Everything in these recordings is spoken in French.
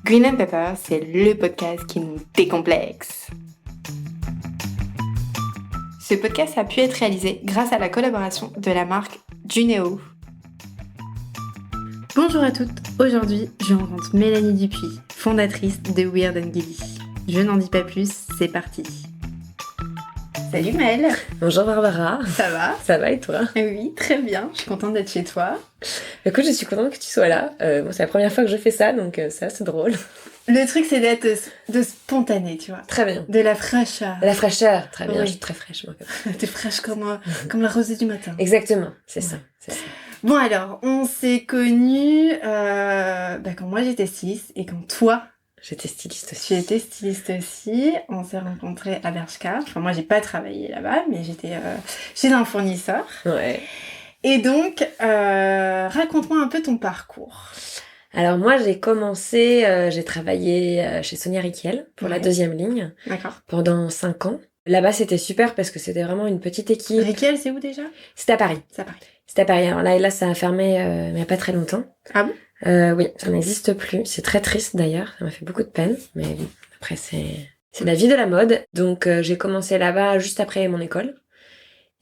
Green and Pepper, c'est le podcast qui nous décomplexe. Ce podcast a pu être réalisé grâce à la collaboration de la marque Juneo. Bonjour à toutes, aujourd'hui je rencontre Mélanie Dupuis, fondatrice de Weird and Gilly. Je n'en dis pas plus, c'est parti. Salut Mel. Bonjour Barbara. Ça va? Ça va et toi? Oui, très bien, je suis contente d'être chez toi. Écoute, je suis contente que tu sois là. C'est la première fois que je fais ça, donc ça c'est drôle. Le truc c'est d'être de spontané, tu vois. Très bien. De la fraîcheur. De la fraîcheur, très bien, Oui. je suis très fraîche moi. T'es fraîche comme la rosée du matin. Exactement, c'est ça. Bon alors, on s'est connus quand moi j'étais styliste et quand toi J'étais styliste aussi. tu étais styliste aussi. On s'est rencontrés à Bershka. Enfin moi j'ai pas travaillé là-bas, mais j'étais chez un fournisseur. Ouais. Et donc, raconte-moi un peu ton parcours. Alors moi j'ai travaillé chez Sonia Rykiel pour la deuxième ligne D'accord. pendant 5 ans. Là-bas c'était super parce que c'était vraiment une petite équipe. Rykiel, c'est où déjà? C'était à Paris. C'est à Paris. C'était à Paris. Alors là ça a fermé il n'y a pas très longtemps. Ah bon? Oui, ça n'existe plus. C'est très triste d'ailleurs. Ça m'a fait beaucoup de peine. Mais bon, après, c'est la vie de la mode. Donc, j'ai commencé là-bas juste après mon école.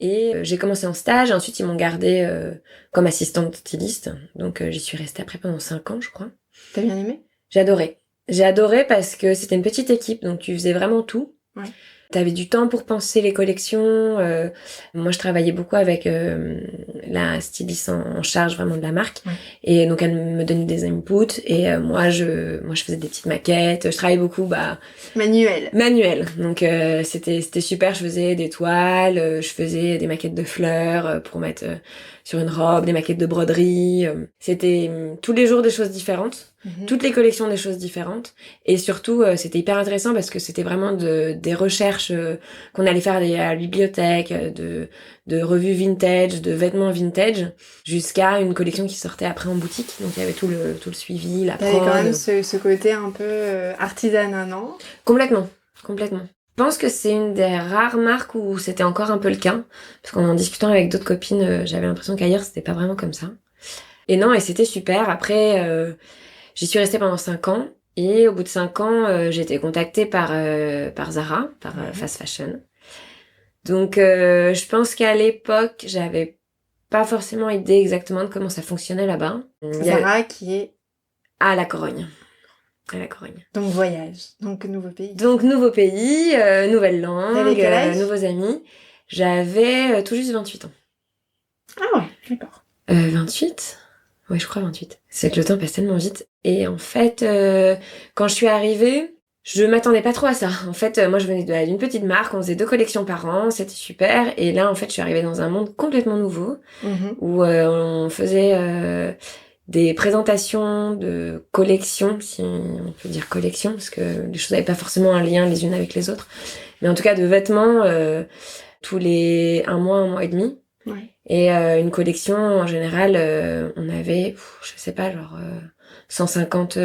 Et j'ai commencé en stage. Et ensuite, ils m'ont gardée comme assistante styliste. Donc, j'y suis restée après pendant 5 ans, je crois. T'as bien aimé? J'ai adoré. J'ai adoré parce que c'était une petite équipe. Donc, tu faisais vraiment tout. Ouais. T'avais du temps pour penser les collections. Moi, je travaillais beaucoup avec la styliste en charge vraiment de la marque. Ouais. Et donc, elle me donnait des inputs. Et moi, je faisais des petites maquettes. Je travaillais beaucoup, manuel. Donc, c'était super. Je faisais des toiles. Je faisais des maquettes de fleurs pour mettre sur une robe, des maquettes de broderie. C'était tous les jours des choses différentes. Toutes les collections des choses différentes. Et surtout, c'était hyper intéressant parce que c'était vraiment des recherches qu'on allait faire à la bibliothèque, de revues vintage, de vêtements vintage, jusqu'à une collection qui sortait après en boutique. Donc il y avait tout le suivi, la prod. T'avais quand même ce côté un peu artisanat, non? Complètement. Je pense que c'est une des rares marques où c'était encore un peu le cas. Parce qu'en discutant avec d'autres copines, j'avais l'impression qu'ailleurs, c'était pas vraiment comme ça. Et c'était super. Après... j'y suis restée pendant 5 ans et au bout de 5 ans, j'ai été contactée par Zara, par Fast Fashion. Donc, je pense qu'à l'époque, j'avais pas forcément idée exactement de comment ça fonctionnait là-bas. Zara qui est... à La Corogne. À La Corogne. Donc voyage, donc nouveau pays. Donc nouveau pays, nouvelle langue, nouveaux amis. J'avais tout juste 28 ans. Ah ouais, d'accord. 28 ? Ouais, je crois 28. C'est que le temps passe tellement vite. Et en fait, quand je suis arrivée, je m'attendais pas trop à ça. En fait, moi, je venais d'une petite marque, on faisait 2 collections par an, c'était super. Et là, en fait, je suis arrivée dans un monde complètement nouveau, où on faisait des présentations de collections, si on peut dire collections, parce que les choses n'avaient pas forcément un lien les unes avec les autres. Mais en tout cas, de vêtements, tous les 1 mois et demi. Ouais. Et une collection, en général, on avait, je sais pas, genre 150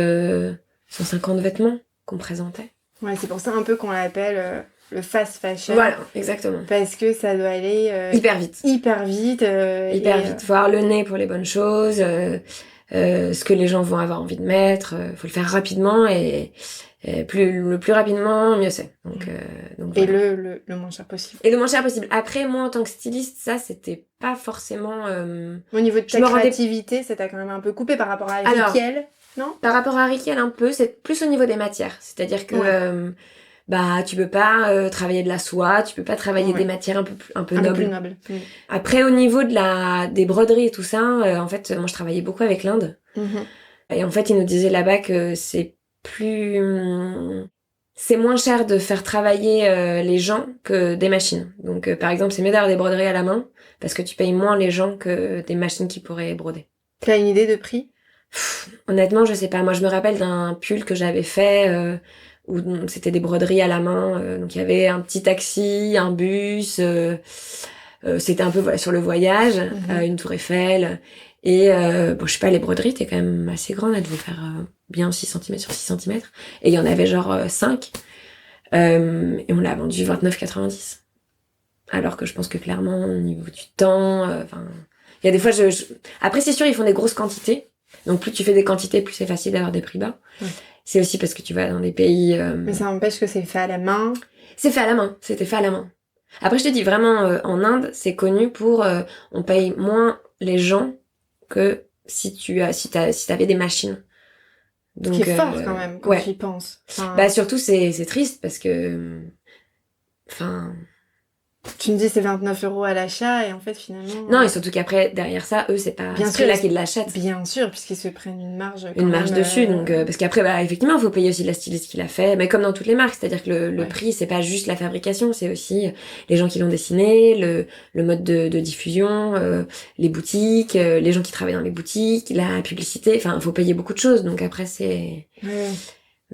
vêtements qu'on présentait. Ouais, c'est pour ça un peu qu'on l'appelle le fast fashion. Voilà, exactement. Parce que ça doit aller... hyper vite. Hyper vite. Voir le nez pour les bonnes choses, ce que les gens vont avoir envie de mettre. Faut le faire rapidement et le plus rapidement, mieux c'est. Donc et voilà. le moins cher possible. Et le moins cher possible. Après, moi, en tant que styliste, ça, c'était pas forcément... Au niveau de ta créativité, ça t'a quand même un peu coupé par rapport à Rykiel, non? Par rapport à Rykiel, un peu. C'est plus au niveau des matières. C'est-à-dire que... tu peux pas travailler de la soie, tu peux pas travailler des matières un peu nobles. Plus nobles. Après, au niveau des broderies et tout ça, en fait, moi, je travaillais beaucoup avec l'Inde. Et en fait, ils nous disaient là-bas que c'est moins cher de faire travailler les gens que des machines. Donc, par exemple, c'est mieux d'avoir des broderies à la main parce que tu payes moins les gens que des machines qui pourraient broder. T'as une idée de prix? Honnêtement, je sais pas. Moi, je me rappelle d'un pull que j'avais fait où c'était des broderies à la main. Donc, il y avait un petit taxi, un bus. C'était un peu sur le voyage, une tour Eiffel. Et je sais pas, les broderies étaient quand même assez grandes, elles devaient faire bien 6 cm sur 6 cm. Et il y en avait genre 5. Et on l'a vendu 29,90. Alors que je pense que clairement, au niveau du temps, il y a des fois, après c'est sûr, ils font des grosses quantités. Donc plus tu fais des quantités, plus c'est facile d'avoir des prix bas. C'est aussi parce que tu vas dans des pays... Mais ça n'empêche que c'est fait à la main. C'est fait à la main, c'était fait à la main. Après, je te dis vraiment, en Inde, c'est connu pour... on paye moins les gens que si t'avais des machines. Donc, Ce qui est fort quand même, quand tu y penses. Enfin... Bah surtout, c'est triste parce que... Enfin... Tu me dis c'est 29 € à l'achat et en fait finalement... Non, et surtout qu'après, derrière ça, eux, c'est pas ce prix-là qu'ils l'achètent. Bien sûr, puisqu'ils se prennent une marge quand une marge même, dessus, donc parce qu'après, bah, effectivement, il faut payer aussi la styliste qui l'a fait, mais comme dans toutes les marques, c'est-à-dire que le prix, c'est pas juste la fabrication, c'est aussi les gens qui l'ont dessiné, le mode de diffusion, les boutiques, les gens qui travaillent dans les boutiques, la publicité, enfin, il faut payer beaucoup de choses, donc après, c'est... Ouais.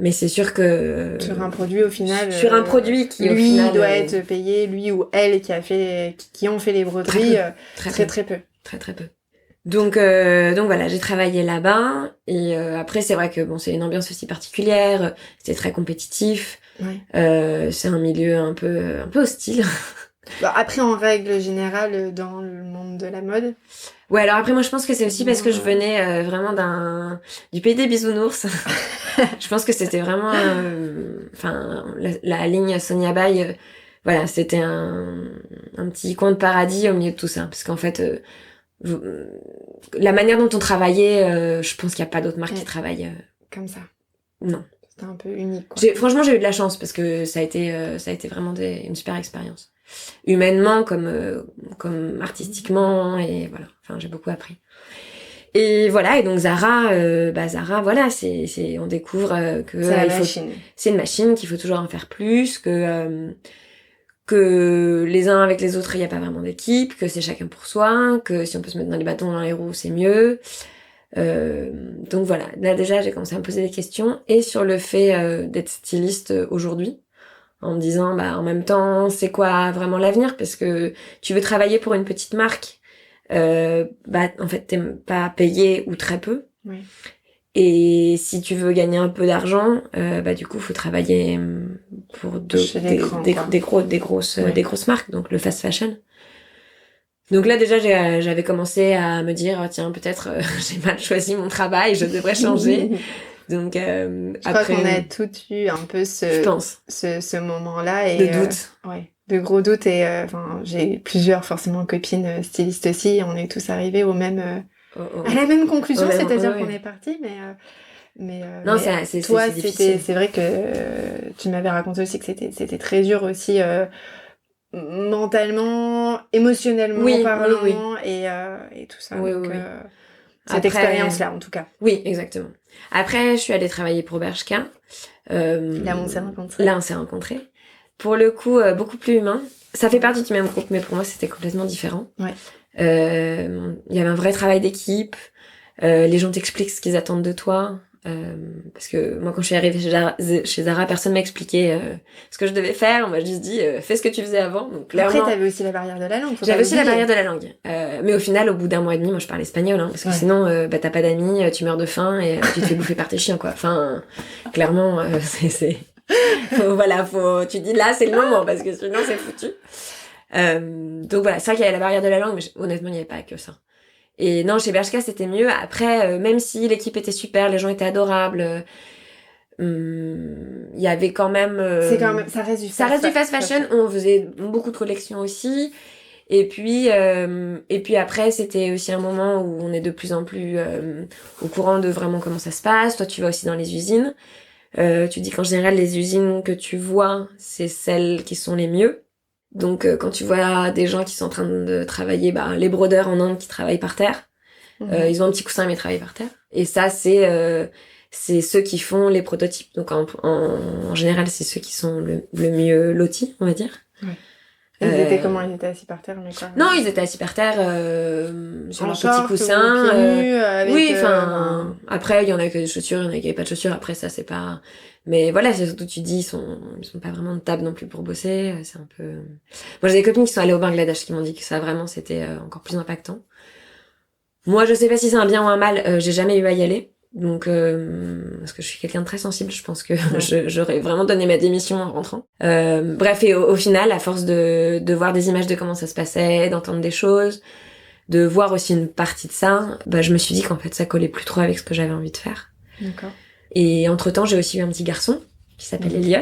Mais c'est sûr que... Sur un produit, au final... Sur un produit qui, lui, au final... doit être payé, lui ou elle qui ont fait les broderies, très peu. Très peu. Donc voilà, j'ai travaillé là-bas, et après, c'est vrai que bon, c'est une ambiance aussi particulière, c'est très compétitif, c'est un milieu un peu hostile. Bon, après, en règle générale, dans le monde de la mode... Ouais, alors après, moi, je pense que c'est aussi parce que je venais vraiment du pays des bisounours. Je pense que c'était vraiment... Enfin, la ligne Sonia Bay, voilà, c'était un petit coin de paradis au milieu de tout ça. Parce qu'en fait, la manière dont on travaillait, je pense qu'il n'y a pas d'autres marques qui travaillent... Comme ça. Non. C'était un peu unique, quoi. Franchement, j'ai eu de la chance parce que ça a été vraiment une super expérience. Humainement comme artistiquement, et voilà, enfin j'ai beaucoup appris. Et voilà, et donc Zara, voilà, on découvre que c'est une machine, qu'il faut toujours en faire plus, que les uns avec les autres il y a pas vraiment d'équipe, que c'est chacun pour soi, que si on peut se mettre dans les bâtons dans les roues c'est mieux. Donc voilà, là déjà j'ai commencé à me poser des questions, et sur le fait d'être styliste aujourd'hui, en me disant bah en même temps c'est quoi vraiment l'avenir, parce que tu veux travailler pour une petite marque, bah en fait t'es pas payé ou très peu, et si tu veux gagner un peu d'argent, bah du coup faut travailler pour des grosses marques, donc le fast fashion. Donc là déjà j'avais commencé à me dire tiens peut-être j'ai mal choisi mon travail, je devrais changer. Donc je crois qu'on a toutes eu un peu ce moment-là, et de doute. De gros doutes, et enfin j'ai plusieurs forcément copines stylistes aussi, et on est tous arrivés au même à la même conclusion, c'est-à-dire qu'on est partis, mais non, mais c'est toi c'est vrai que tu m'avais raconté aussi que c'était très dur aussi, mentalement, émotionnellement parlant, et tout ça. Cette expérience-là, en tout cas. Oui, exactement. Après, je suis allée travailler pour Bershka. Là, on s'est rencontrés. Pour le coup, beaucoup plus humain. Ça fait partie du même groupe, mais pour moi, c'était complètement différent. Ouais. Il y avait un vrai travail d'équipe. Les gens t'expliquent ce qu'ils attendent de toi. Parce que moi, quand je suis arrivée chez Zara, personne m'a expliqué ce que je devais faire. On m'a juste dit fais ce que tu faisais avant. Donc clairement, après, t'avais aussi la barrière de la langue. J'avais aussi la barrière de la langue. Mais au final, au bout d'1 mois et demi, moi je parle espagnol, parce que sinon bah t'as pas d'amis, tu meurs de faim et tu te fais bouffer par tes chiens, quoi. Enfin, clairement, tu dis là c'est le moment, parce que sinon c'est foutu. Donc voilà, c'est vrai qu'il y avait la barrière de la langue, mais honnêtement il n'y avait pas que ça. Et non, chez Bershka c'était mieux. Après, même si l'équipe était super, les gens étaient adorables, il y avait quand même... ça reste du fast fashion. On faisait beaucoup de collections aussi. Et puis après, c'était aussi un moment où on est de plus en plus au courant de vraiment comment ça se passe. Toi, tu vas aussi dans les usines. Tu dis qu'en général, les usines que tu vois, c'est celles qui sont les mieux. Donc quand tu vois des gens qui sont en train de travailler, les brodeurs en Inde qui travaillent par terre, ils ont un petit coussin mais ils travaillent par terre. Et ça c'est ceux qui font les prototypes. Donc en général c'est ceux qui sont le mieux lotis, on va dire. Ouais. Ils étaient comment? Ils étaient assis par terre, mais quoi? Non, ils étaient assis par terre sur leur petit coussin. Oui, enfin après il y en a que des chaussures, il y en a qui avaient pas de chaussures. Après ça c'est pas... Mais voilà, c'est surtout, tu dis, ils sont pas vraiment de table non plus pour bosser, c'est un peu... Moi, j'ai des copines qui sont allées au Bangladesh qui m'ont dit que ça, vraiment, c'était encore plus impactant. Moi, je sais pas si c'est un bien ou un mal, j'ai jamais eu à y aller, donc, parce que je suis quelqu'un de très sensible, je pense que j'aurais vraiment donné ma démission en rentrant. Bref, et au final, à force de voir des images de comment ça se passait, d'entendre des choses, de voir aussi une partie de ça, je me suis dit qu'en fait, ça collait plus trop avec ce que j'avais envie de faire. D'accord. Et entre-temps, j'ai aussi eu un petit garçon qui s'appelle Elliot.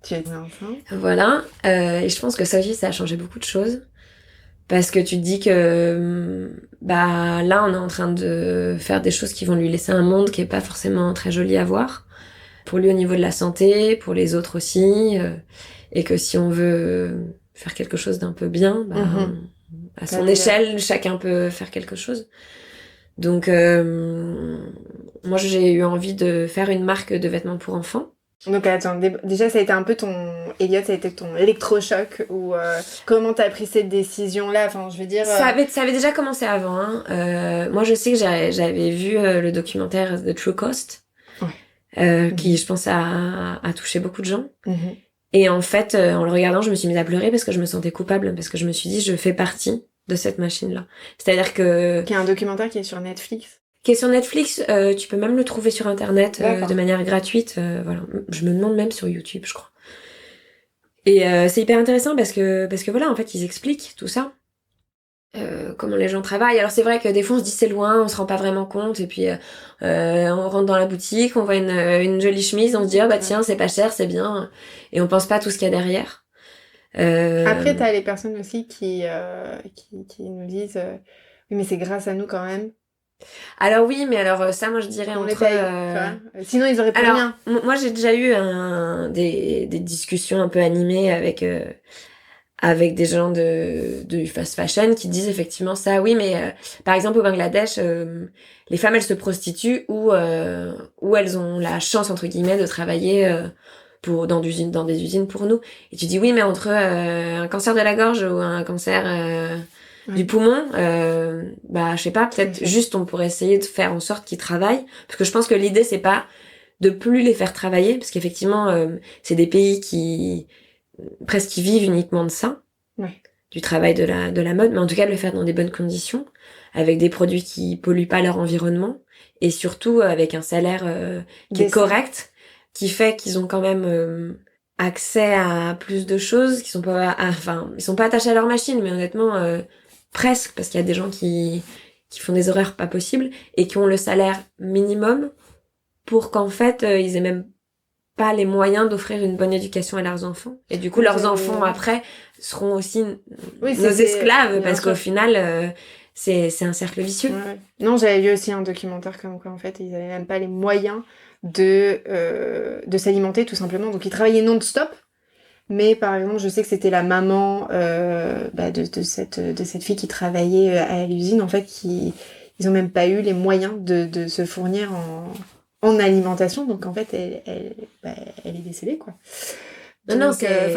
Tu es enceinte. Voilà. Et je pense que ça aussi, ça a changé beaucoup de choses. Parce que tu te dis que là, on est en train de faire des choses qui vont lui laisser un monde qui est pas forcément très joli à voir. Pour lui au niveau de la santé, pour les autres aussi. Et que si on veut faire quelque chose d'un peu bien, à son échelle, chacun peut faire quelque chose. Donc, moi, j'ai eu envie de faire une marque de vêtements pour enfants. Donc attends, déjà ça a été un peu Elliot, ça a été ton électrochoc ou comment t'as pris cette décision-là, enfin je veux dire... Ça avait déjà commencé avant, hein. Moi je sais que j'avais vu le documentaire The True Cost, qui je pense a touché beaucoup de gens. Et en fait, en le regardant, je me suis mise à pleurer parce que je me sentais coupable, parce que je me suis dit je fais partie de cette machine-là. C'est-à-dire que... Qu'il y a un documentaire qui est sur Netflix. Qui est sur Netflix, tu peux même le trouver sur internet de manière gratuite. Voilà, je me demande même sur YouTube, je crois. Et c'est hyper intéressant parce que voilà, en fait, ils expliquent tout ça, comment les gens travaillent. Alors c'est vrai que des fois on se dit c'est loin, on se rend pas vraiment compte, et puis on rentre dans la boutique, on voit une jolie chemise, on se dit ah bah tiens c'est pas cher, c'est bien, et on pense pas à tout ce qu'il y a derrière. Après t'as les personnes aussi qui nous disent oui mais c'est grâce à nous quand même. Alors oui, mais alors ça, moi je dirais on entre... Sinon ils auraient pas rien. Moi j'ai déjà eu des discussions un peu animées avec des gens du fast fashion qui disent effectivement ça. Oui, mais par exemple au Bangladesh, les femmes elles se prostituent ou elles ont la chance entre guillemets de travailler dans des usines pour nous. Et tu dis oui, mais entre un cancer de la gorge ou un cancer du poumon, je sais pas, peut-être juste on pourrait essayer de faire en sorte qu'ils travaillent, parce que je pense que l'idée c'est pas de plus les faire travailler, parce qu'effectivement c'est des pays qui presque qui vivent uniquement de ça, du travail de la mode, mais en tout cas de le faire dans des bonnes conditions, avec des produits qui polluent pas leur environnement, et surtout avec un salaire qui est correct, qui fait qu'ils ont quand même accès à plus de choses, qu'ils sont pas, ils sont pas attachés à leur machine, mais honnêtement presque, parce qu'il y a des gens qui font des horaires pas possibles et qui ont le salaire minimum pour qu'en fait ils aient même pas les moyens d'offrir une bonne éducation à leurs enfants, et du coup leurs enfants après seront aussi nos esclaves, parce qu'au final c'est un cercle vicieux. Non, j'avais vu aussi un documentaire comme quoi en fait ils avaient même pas les moyens de s'alimenter tout simplement, donc ils travaillaient non-stop. Mais par exemple, je sais que c'était la maman de cette fille qui travaillait à l'usine, en fait, ils ont même pas eu les moyens de se fournir en alimentation, donc en fait, elle est décédée, quoi. Non, c'est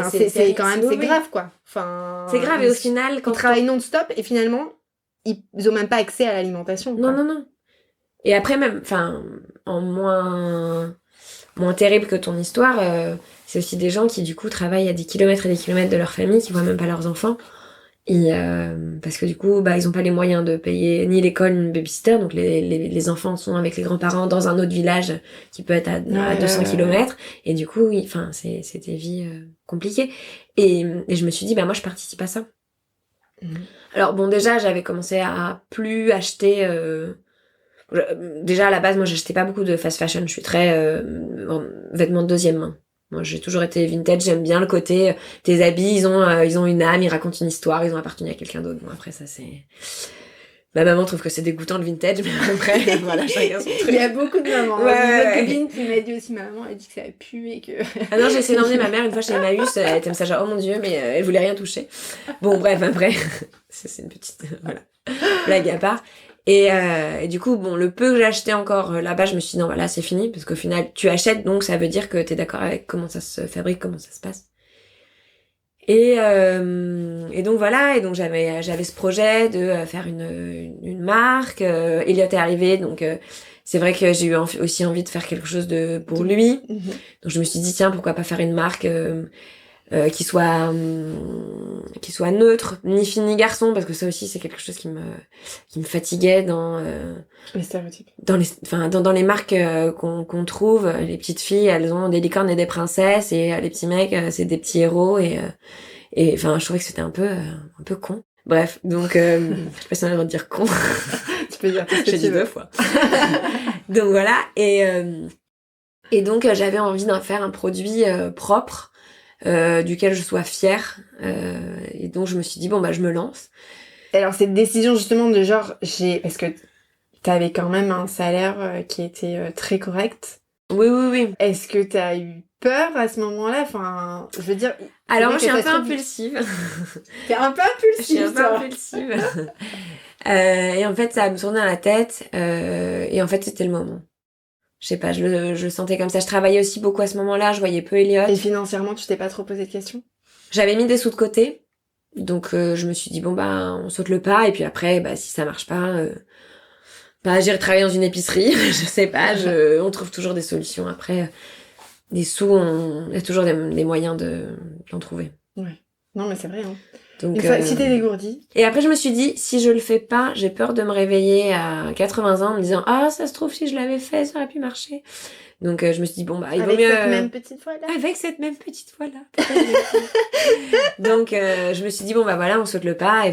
quand même, c'est grave, quoi. Enfin, c'est grave, et au final, quand ils travaillent non-stop, et finalement, ils ont même pas accès à l'alimentation, quoi. Non. Et après, même, en moins terrible que ton histoire, c'est aussi des gens qui du coup travaillent à des kilomètres et des kilomètres de leur famille, qui voient même pas leurs enfants, et parce que du coup ils ont pas les moyens de payer ni l'école ni le babysitter, donc les enfants sont avec les grands-parents dans un autre village qui peut être à 200 kilomètres, et du coup c'est des vies compliquées, et je me suis dit moi je participe à ça. Alors bon, déjà j'avais commencé à plus acheter déjà à la base moi j'achetais pas beaucoup de fast fashion, je suis très vêtements de deuxième main. Moi j'ai toujours été vintage, j'aime bien le côté tes habits ils ont une âme, ils racontent une histoire, ils ont appartenu à quelqu'un d'autre. Bon après ça c'est... Ma maman trouve que c'est dégoûtant le vintage, mais après voilà, chacun son truc. Il y a beaucoup de mamans. Une copine qui m'a dit aussi, ma maman elle dit que ça a pué et que... Ah non, j'ai essayé d'emmener ma mère une fois chez Emmaüs, elle était comme ça genre oh mon dieu, mais elle voulait rien toucher. Bon bref, après c'est une petite voilà blague à part. Et du coup, le peu que j'ai acheté encore là-bas, je me suis dit non, voilà, c'est fini, parce qu'au final, tu achètes, donc ça veut dire que t'es d'accord avec comment ça se fabrique, comment ça se passe. Et donc voilà, et donc j'avais ce projet de faire une marque. Elliot est arrivé, donc c'est vrai que j'ai eu aussi envie de faire quelque chose pour lui. Donc je me suis dit tiens, pourquoi pas faire une marque qui soit neutre, ni fille ni garçon, parce que ça aussi c'est quelque chose qui me fatiguait dans les stéréotypes, dans les marques qu'on trouve. Les petites filles elles ont des licornes et des princesses, et les petits mecs c'est des petits héros, et je trouvais que c'était un peu con. Bref, donc je sais pas si on a le droit de dire con. Tu peux dire tout ce que tu veux. J'ai dit 2 fois. Donc voilà, et Et donc, j'avais envie d'en faire un produit propre, duquel je sois fière. Et donc, je me suis dit, bon, bah, je me lance. Alors, cette décision, justement, de genre, parce que t'avais quand même un salaire qui était très correct. Oui, oui, oui. Est-ce que t'as eu peur à ce moment-là? Enfin, je veux dire... Alors, moi, je suis un peu impulsive. T'es un peu impulsive, Je suis un peu impulsive. Et en fait, ça me tournait dans la tête. Et en fait, c'était le moment. Je sais pas, je le sentais comme ça. Je travaillais aussi beaucoup à ce moment-là. Je voyais peu Elliot. Et financièrement, tu t'es pas trop posé de questions? J'avais mis des sous de côté. Donc, je me suis dit, bon, bah, on saute le pas. Et puis après, bah, si ça marche pas, bah, j'irai travailler dans une épicerie. Je sais pas, on trouve toujours des solutions. Après, des sous, il y a toujours des moyens d'en trouver. Ouais. Non, mais c'est vrai, hein. Donc, une fois, si t'es dégourdi. Et après, je me suis dit, si je le fais pas, j'ai peur de me réveiller à 80 ans en me disant, ah, ça se trouve, si je l'avais fait, ça aurait pu marcher. Donc, je me suis dit, bon, bah, il vaut mieux... Avec cette même petite fois-là. Avec cette même petite fois-là. Donc, je me suis dit, bon, bah, voilà, on saute le pas,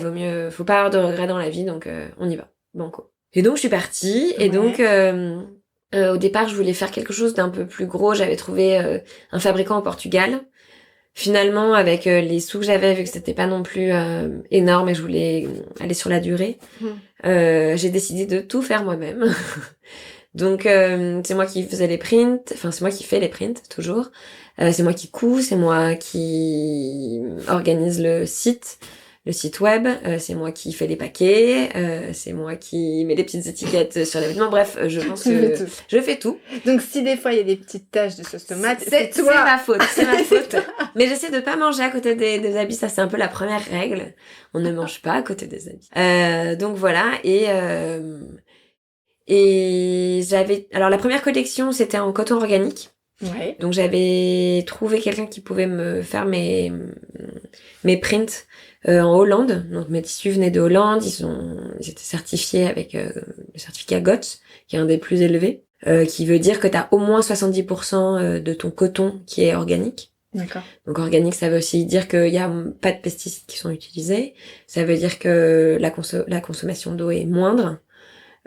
faut pas avoir de regrets dans la vie, donc, on y va. Banco. Et donc, je suis partie, et donc, au départ, je voulais faire quelque chose d'un peu plus gros. J'avais trouvé un fabricant au Portugal. Finalement, avec les sous que j'avais, vu que c'était pas non plus énorme et je voulais aller sur la durée, j'ai décidé de tout faire moi-même. Donc, c'est moi qui faisais les prints, enfin, c'est moi qui fais les prints, toujours. C'est moi qui couds, c'est moi qui organise le site web, c'est moi qui fais les paquets, c'est moi qui mets les petites étiquettes sur les vêtements. Bref, je pense que je fais tout. Donc si des fois il y a des petites taches de sauce tomate, c'est toi. C'est ma faute. Mais j'essaie de pas manger à côté des habits, ça c'est un peu la première règle. On ne mange pas à côté des habits. Donc voilà, et alors la première collection c'était en coton organique. Ouais. Donc j'avais trouvé quelqu'un qui pouvait me faire mes prints en Hollande. Donc mes tissus venaient de Hollande, ils étaient certifiés avec le certificat GOTS, qui est un des plus élevés, qui veut dire que tu as au moins 70% de ton coton qui est organique. D'accord. Donc organique, ça veut aussi dire qu'il y a pas de pesticides qui sont utilisés. Ça veut dire que la consommation d'eau est moindre.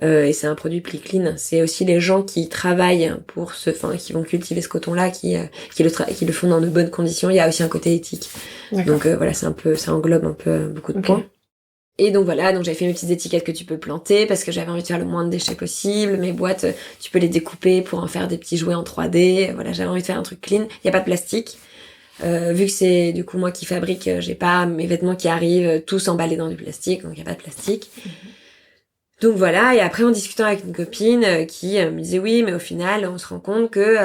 Et c'est un produit plus clean. C'est aussi les gens qui travaillent qui vont cultiver ce coton-là, qui le font dans de bonnes conditions. Il y a aussi un côté éthique. D'accord. Donc voilà, ça englobe un peu beaucoup de points. Et donc voilà, donc j'avais fait mes petites étiquettes que tu peux planter parce que j'avais envie de faire le moins de déchets possible. Mes boîtes, tu peux les découper pour en faire des petits jouets en 3D. Voilà, j'avais envie de faire un truc clean. Il y a pas de plastique. Vu que c'est du coup moi qui fabrique, j'ai pas mes vêtements qui arrivent tous emballés dans du plastique, donc il y a pas de plastique. Donc voilà, et après en discutant avec une copine qui me disait oui, mais au final on se rend compte que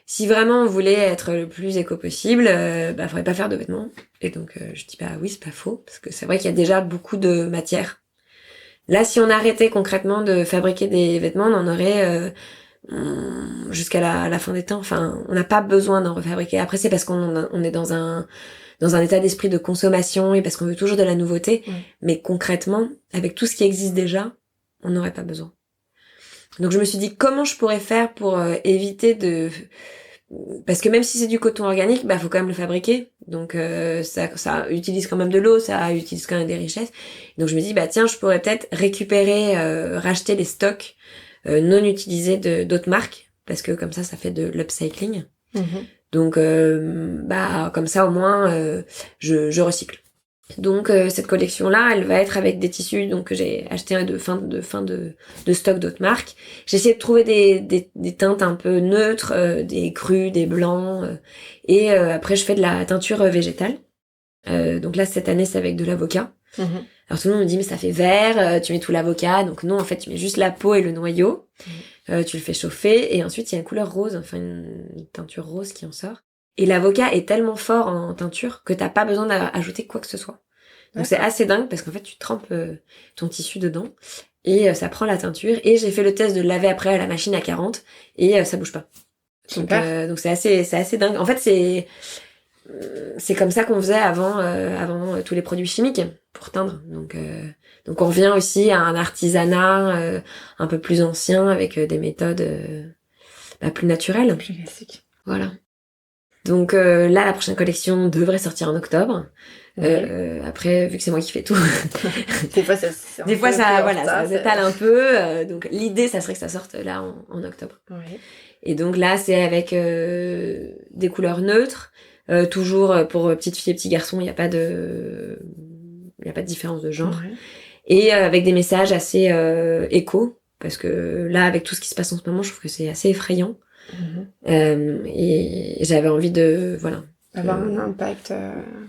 si vraiment on voulait être le plus éco possible, faudrait pas faire de vêtements. Et donc je dis bah oui, c'est pas faux, parce que c'est vrai qu'il y a déjà beaucoup de matière. Là, si on arrêtait concrètement de fabriquer des vêtements, on en aurait jusqu'à la fin des temps. Enfin, on n'a pas besoin d'en refabriquer. Après, c'est parce qu'on est dans un état d'esprit de consommation et parce qu'on veut toujours de la nouveauté. Mais concrètement, avec tout ce qui existe déjà, on n'aurait pas besoin. Donc je me suis dit comment je pourrais faire pour éviter parce que même si c'est du coton organique, faut quand même le fabriquer. Donc ça utilise quand même de l'eau, ça utilise quand même des richesses. Donc je me dis tiens, je pourrais peut-être récupérer, racheter les stocks non utilisés d'autres marques, parce que comme ça fait de l'upcycling. Donc comme ça au moins je recycle. Donc cette collection là, elle va être avec des tissus donc que j'ai acheté de fin de stock d'autres marques. J'ai essayé de trouver des teintes un peu neutres, des crus, des blancs, et après je fais de la teinture végétale. Donc là cette année c'est avec de l'avocat. Alors tout le monde me dit mais ça fait vert, tu mets tout l'avocat. Donc non, en fait tu mets juste la peau et le noyau. Tu le fais chauffer et ensuite il y a une couleur rose, enfin une teinture rose qui en sort. Et l'avocat est tellement fort en teinture que t'as pas besoin d'ajouter quoi que ce soit. Donc c'est assez dingue parce qu'en fait tu trempes ton tissu dedans et ça prend la teinture. Et j'ai fait le test de le laver après à la machine à 40 et ça bouge pas. Donc c'est assez dingue. En fait c'est comme ça qu'on faisait avant tous les produits chimiques pour teindre. Donc on revient aussi à un artisanat un peu plus ancien avec des méthodes plus naturelles. Plus classiques. Voilà. Donc là, la prochaine collection devrait sortir en octobre. Après, vu que c'est moi qui fais tout, des fois ça s'étale un peu. Donc l'idée, ça serait que ça sorte là en octobre. Ouais. Et donc là, c'est avec des couleurs neutres. Toujours pour petites filles et petits garçons, il n'y a pas de différence de genre. Ouais. Et avec des messages assez éco, parce que là, avec tout ce qui se passe en ce moment, je trouve que c'est assez effrayant. Et j'avais envie de avoir un impact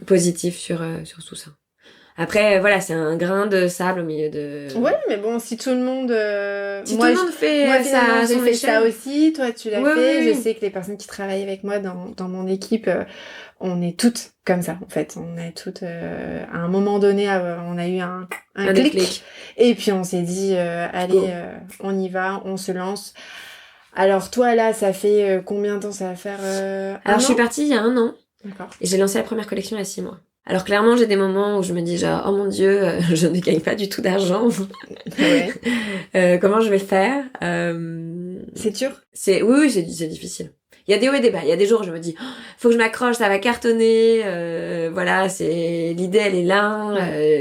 positif sur tout ça. Après, voilà, c'est un grain de sable au milieu de... Ouais, mais bon, si tout le monde... tout le monde fait ça à son fait échelle. ça aussi, toi tu l'as Ouais, fait. oui. Je sais que les personnes qui travaillent avec moi dans mon équipe, on est toutes comme ça, en fait. On est toutes... à un moment donné, on a eu un clic. Et puis on s'est dit, allez, on y va, on se lance. Alors toi, là, ça fait combien de temps ça va faire Alors, je suis partie il y a 1 an. D'accord. Et j'ai lancé la première collection il y a 6 mois. Alors clairement, j'ai des moments où je me dis genre, oh mon Dieu, je ne gagne pas du tout d'argent. Ouais. Comment je vais faire C'est dur. Oui, c'est difficile. Il y a des hauts et des bas. Il y a des jours où je me dis, oh, faut que je m'accroche, ça va cartonner. Voilà, l'idée, elle est là.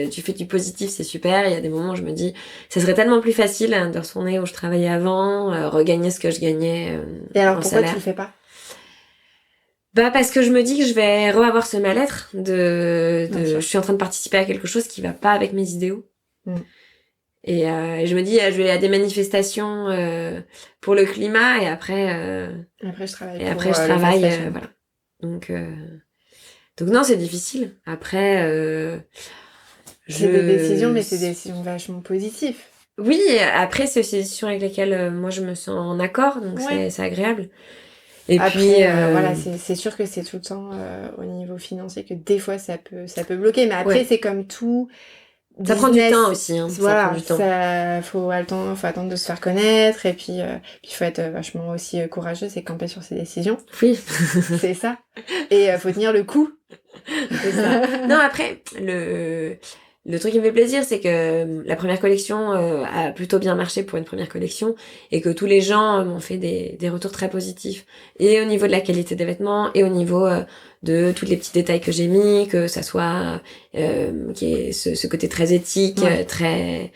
Tu fais du positif, c'est super. Il y a des moments où je me dis, ça serait tellement plus facile de retourner où je travaillais avant, regagner ce que je gagnais. Et alors en pourquoi salaire. tu le fais pas? Parce que je me dis que je vais avoir ce mal-être je suis en train de participer à quelque chose qui va pas avec mes idéaux. Et je me dis, je vais à des manifestations pour le climat et après je travaille. Et après je travaille, voilà. Donc non, c'est difficile. Après, c'est des décisions, mais c'est des décisions vachement positives. Oui, après c'est des décisions avec lesquelles moi je me sens en accord, donc c'est agréable. Et après, puis voilà, c'est sûr que c'est tout le temps au niveau financier que des fois ça peut bloquer, mais après c'est comme tout. Ça prend du temps aussi, hein. Voilà, ça prend du temps. faut attendre de se faire connaître, et puis il faut être vachement aussi courageux, c'est camper sur ses décisions. Oui. C'est ça. Et faut tenir le coup. C'est ça. Non, après, le truc qui me fait plaisir, c'est que la première collection a plutôt bien marché pour une première collection et que tous les gens m'ont fait des retours très positifs. Et au niveau de la qualité des vêtements et au niveau de tous les petits détails que j'ai mis, que ça soit qui est ce côté très éthique, très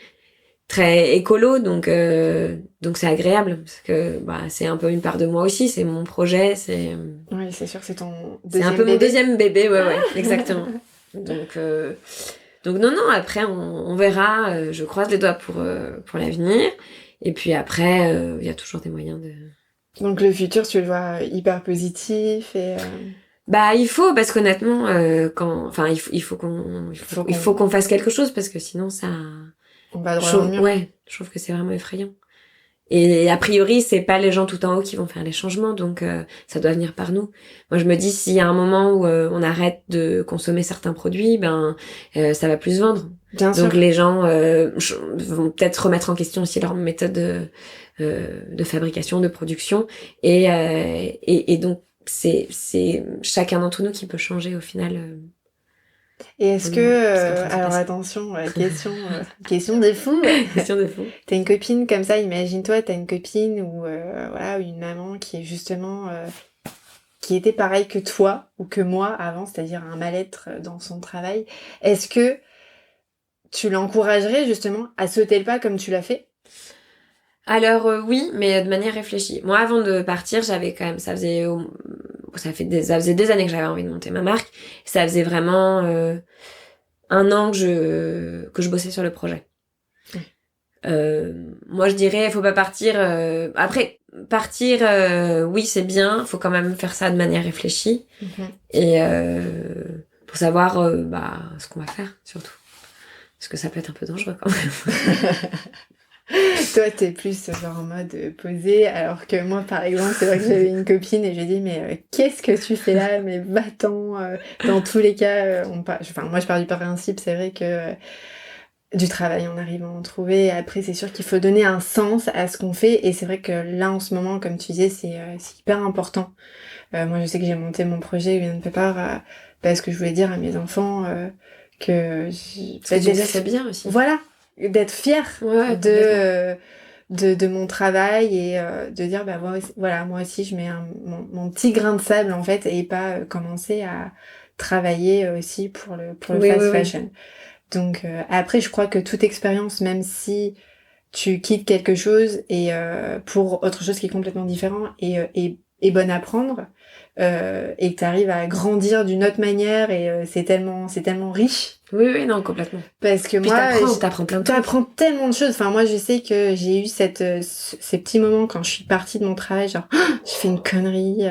très écolo, donc c'est agréable parce que c'est un peu une part de moi aussi, c'est mon projet, c'est oui, c'est sûr, c'est ton deuxième c'est un peu bébé. Mon deuxième bébé, ouais exactement. Donc non, après on verra, je croise les doigts pour l'avenir, et puis après il y a toujours des moyens de... Donc le futur, tu le vois hyper positif et... il faut, parce qu'honnêtement, il faut qu'on fasse quelque chose, parce que sinon ça... On va droit dans le mur. Ouais, je trouve que c'est vraiment effrayant. Et a priori, c'est pas les gens tout en haut qui vont faire les changements, donc ça doit venir par nous. Moi, je me dis, s'il y a un moment où on arrête de consommer certains produits, ça va plus se vendre. Bien donc sûr. Les gens vont peut-être remettre en question aussi leur méthode de fabrication, de production, et donc c'est chacun d'entre nous qui peut changer au final. Et est-ce que... alors attention, question de fou. Question de fou. T'as une copine comme ça, imagine-toi, t'as une copine ou une maman qui est justement... qui était pareil que toi ou que moi avant, c'est-à-dire un mal-être dans son travail. Est-ce que tu l'encouragerais justement à sauter le pas comme tu l'as fait? Alors oui, mais de manière réfléchie. Moi, avant de partir, j'avais quand même... Ça faisait des années que j'avais envie de monter ma marque. Ça faisait vraiment 1 an que je bossais sur le projet. Moi, je dirais, faut pas partir... Après, partir, oui, c'est bien. Faut quand même faire ça de manière réfléchie. Et pour savoir ce qu'on va faire, surtout. Parce que ça peut être un peu dangereux quand même. Toi, t'es plus genre en mode posé, alors que moi, par exemple, c'est vrai que j'avais une copine et je lui ai dit, mais qu'est-ce que tu fais là? Mais va-t'en. Dans tous les cas, moi, je pars du principe, c'est vrai que du travail, on arrive à en trouver. Après, c'est sûr qu'il faut donner un sens à ce qu'on fait, et c'est vrai que là, en ce moment, comme tu disais, c'est hyper important. Moi, je sais que j'ai monté mon projet Bien de Pépère parce que je voulais dire à mes enfants que... déjà, c'est bien aussi. Voilà, d'être fière de mon travail, et de dire moi aussi je mets mon petit grain de sable en fait, et pas commencer à travailler aussi pour le Oui, fast oui, oui. fashion. Donc après, je crois que toute expérience, même si tu quittes quelque chose et pour autre chose qui est complètement différent et bonne à prendre, et que tu arrives à grandir d'une autre manière et c'est tellement riche. Oui, oui, non, complètement. Parce que Puis moi, t'apprends plein de trucs. t'apprends tellement de choses. Enfin, moi, je sais que j'ai eu ces petits moments quand je suis partie de mon travail, genre, j'ai fait une connerie,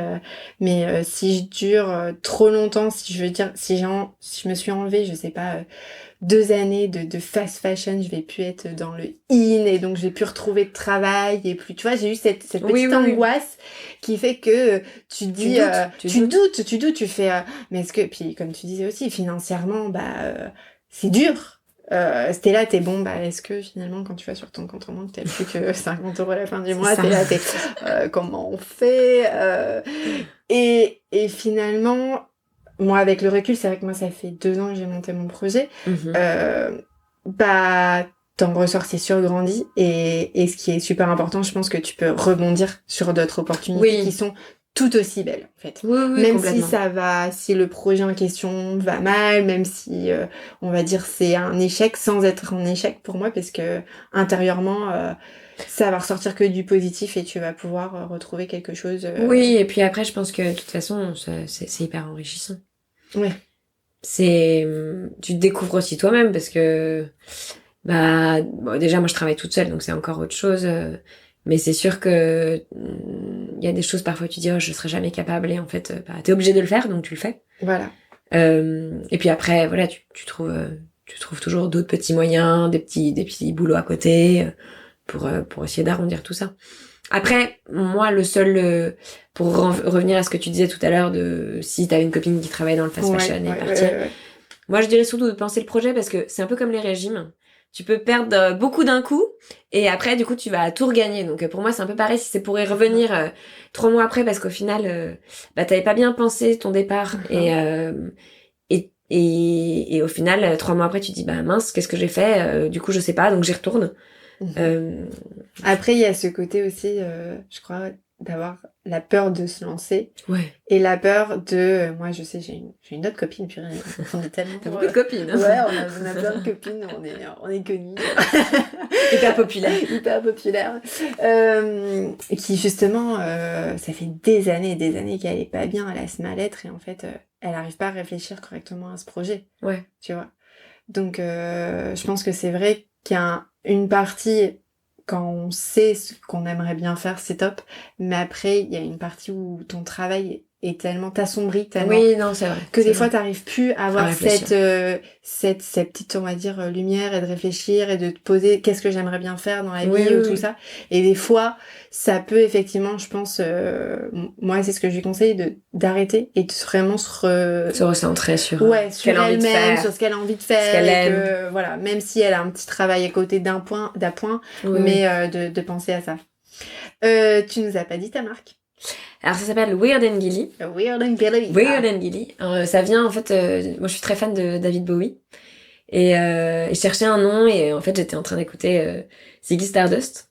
mais si je dure trop longtemps, si je veux dire, si je me suis enlevée, je sais pas, 2 années de fast fashion, je vais plus être dans le in et donc je vais plus retrouver de travail et plus, tu vois, j'ai eu cette Oui, petite oui, oui. angoisse qui fait que tu dis, Tu doutes. tu doutes, tu fais, mais est-ce que, puis comme tu disais aussi, financièrement, c'est dur. C'était là, t'es bon, est-ce que finalement, quand tu vas sur ton compte en banque, t'as plus que 50 € à la fin du mois, ça. t'es là, comment on fait et finalement, moi, avec le recul, c'est vrai que moi, ça fait 2 ans que j'ai monté mon projet. Mhm. T'en ressors, c'est sûr, grandi. Et ce qui est super important, je pense que tu peux rebondir sur d'autres opportunités Oui. qui sont tout aussi belles, en fait. Oui, oui, Même si complètement. si le projet en question va mal, même si, on va dire, c'est un échec sans être un échec pour moi, parce que intérieurement, ça va ressortir que du positif et tu vas pouvoir retrouver quelque chose. Oui, et puis après, je pense que de toute façon, c'est hyper enrichissant. Ouais. Tu te découvres aussi toi-même parce que, bon, déjà, moi, je travaille toute seule, donc c'est encore autre chose. Mais c'est sûr que il y a des choses, parfois, tu dis, oh, je serais jamais capable, et en fait, t'es obligé de le faire, donc tu le fais. Voilà. Et puis après, voilà, tu trouves toujours d'autres petits moyens, des petits boulots à côté, pour essayer d'arrondir tout ça. Après, moi, pour revenir à ce que tu disais tout à l'heure de si t'avais une copine qui travaille dans le fast fashion et partir, moi, je dirais surtout de penser le projet parce que c'est un peu comme les régimes. Tu peux perdre beaucoup d'un coup et après, du coup, tu vas tout regagner. Donc, pour moi, c'est un peu pareil si c'est pour y revenir 3 mois après parce qu'au final, t'avais pas bien pensé ton départ et au final, 3 mois après, tu dis, mince, qu'est-ce que j'ai fait? Du coup, je sais pas, donc j'y retourne. Après, il y a ce côté aussi, je crois, d'avoir la peur de se lancer. Ouais. Et la peur de... moi, je sais, j'ai une autre copine, puis on est tellement... T'as beaucoup de copines. Hein. Ouais, on a plein de copines, on est connues. Hyper populaire. Hyper populaire. Qui, justement, ça fait des années et des années qu'elle est pas bien, elle a ce mal-être, et en fait, elle arrive pas à réfléchir correctement à ce projet. Ouais. Tu vois. Donc, je pense que c'est vrai qu'il y a une partie, quand on sait ce qu'on aimerait bien faire, c'est top. Mais après, il y a une partie où ton travail est tellement t'assombrit, tellement Oui, non, c'est vrai. que des fois, t'arrives plus à avoir réfléchir. cette petite, on va dire, lumière et de réfléchir et de te poser qu'est-ce que j'aimerais bien faire dans la vie Oui, ou tout ça. Et des fois, ça peut effectivement, je pense, moi, c'est ce que je lui conseille, d'arrêter et de vraiment se recentrer sur sur qu'elle a envie de elle-même, faire, sur ce qu'elle a envie de faire, ce qu'elle et aime. que, voilà, même si elle a un petit travail à côté d'appoint, Oui, mais de penser à ça. Tu nous as pas dit ta marque? Alors ça s'appelle Weird and Gilly. Weird and Gilly. Weird and Gilly. Alors, ça vient en fait, moi je suis très fan de David Bowie et je cherchais un nom et en fait j'étais en train d'écouter Ziggy Stardust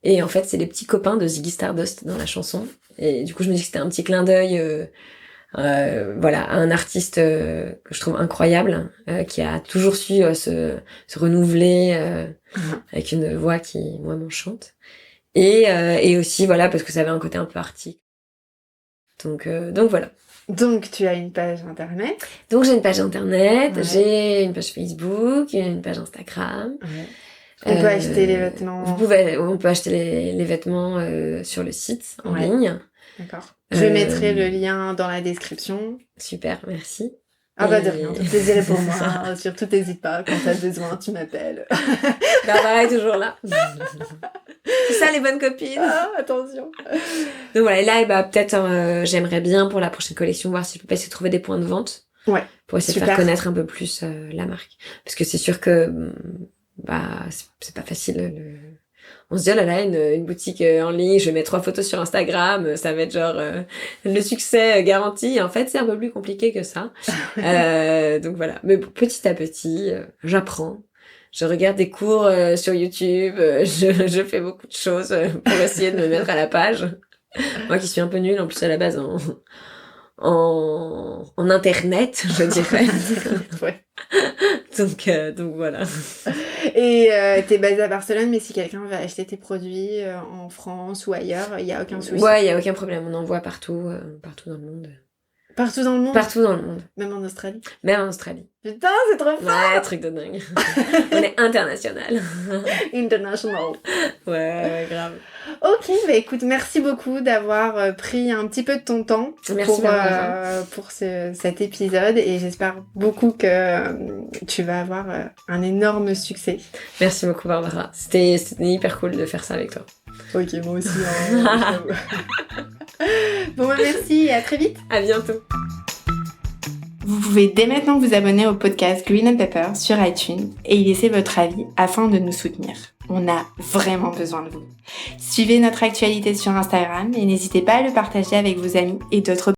et en fait c'est les petits copains de Ziggy Stardust dans la chanson et du coup je me dis que c'était un petit clin d'œil voilà à un artiste que je trouve incroyable qui a toujours su se renouveler avec une voix qui moi m'enchante et aussi voilà parce que ça avait un côté un peu arty. Donc voilà. Donc tu as une page internet. Donc j'ai une page internet, Ouais. j'ai une page Facebook, une page Instagram. Ouais. On peut acheter les vêtements. On peut acheter les vêtements sur le site en ligne. D'accord. Je mettrai le lien dans la description. Super, merci. Ah de rien, tout plaisir est pour moi. Surtout n'hésite pas, quand t'as besoin, tu m'appelles. Barbara est toujours là. C'est ça les bonnes copines. Ah, attention. Donc voilà, et là peut-être j'aimerais bien pour la prochaine collection voir si je peux pas essayer de trouver des points de vente. Ouais. Pour essayer de faire connaître un peu plus la marque. Parce que c'est sûr que c'est pas facile. On se dit, oh là là, une boutique en ligne, je vais mettre 3 photos sur Instagram, ça va être genre le succès garanti. En fait, c'est un peu plus compliqué que ça. Donc voilà. Mais petit à petit, j'apprends. Je regarde des cours sur YouTube. Je fais beaucoup de choses pour essayer de me mettre à la page. Moi qui suis un peu nulle en plus à la base en internet, je dirais. Ouais. Donc voilà. Et t'es basée à Barcelone, mais si quelqu'un veut acheter tes produits en France ou ailleurs, il y a aucun souci. Ouais, il y a aucun problème. On envoie partout dans le monde. Partout dans le monde. Partout dans le monde. Même en Australie. Même en Australie. Putain, c'est trop fort. Ouais, truc de dingue. On est international. International. Ouais, grave. Ok, bah écoute, merci beaucoup d'avoir pris un petit peu de ton temps pour cet épisode et j'espère beaucoup que tu vas avoir un énorme succès. Merci beaucoup Barbara, c'était hyper cool de faire ça avec toi. Ok, moi aussi. Hein, bon bah merci et à très vite. À bientôt. Vous pouvez dès maintenant vous abonner au podcast Green and Pepper sur iTunes et y laisser votre avis afin de nous soutenir. On a vraiment besoin de vous. Suivez notre actualité sur Instagram et n'hésitez pas à le partager avec vos amis et d'autres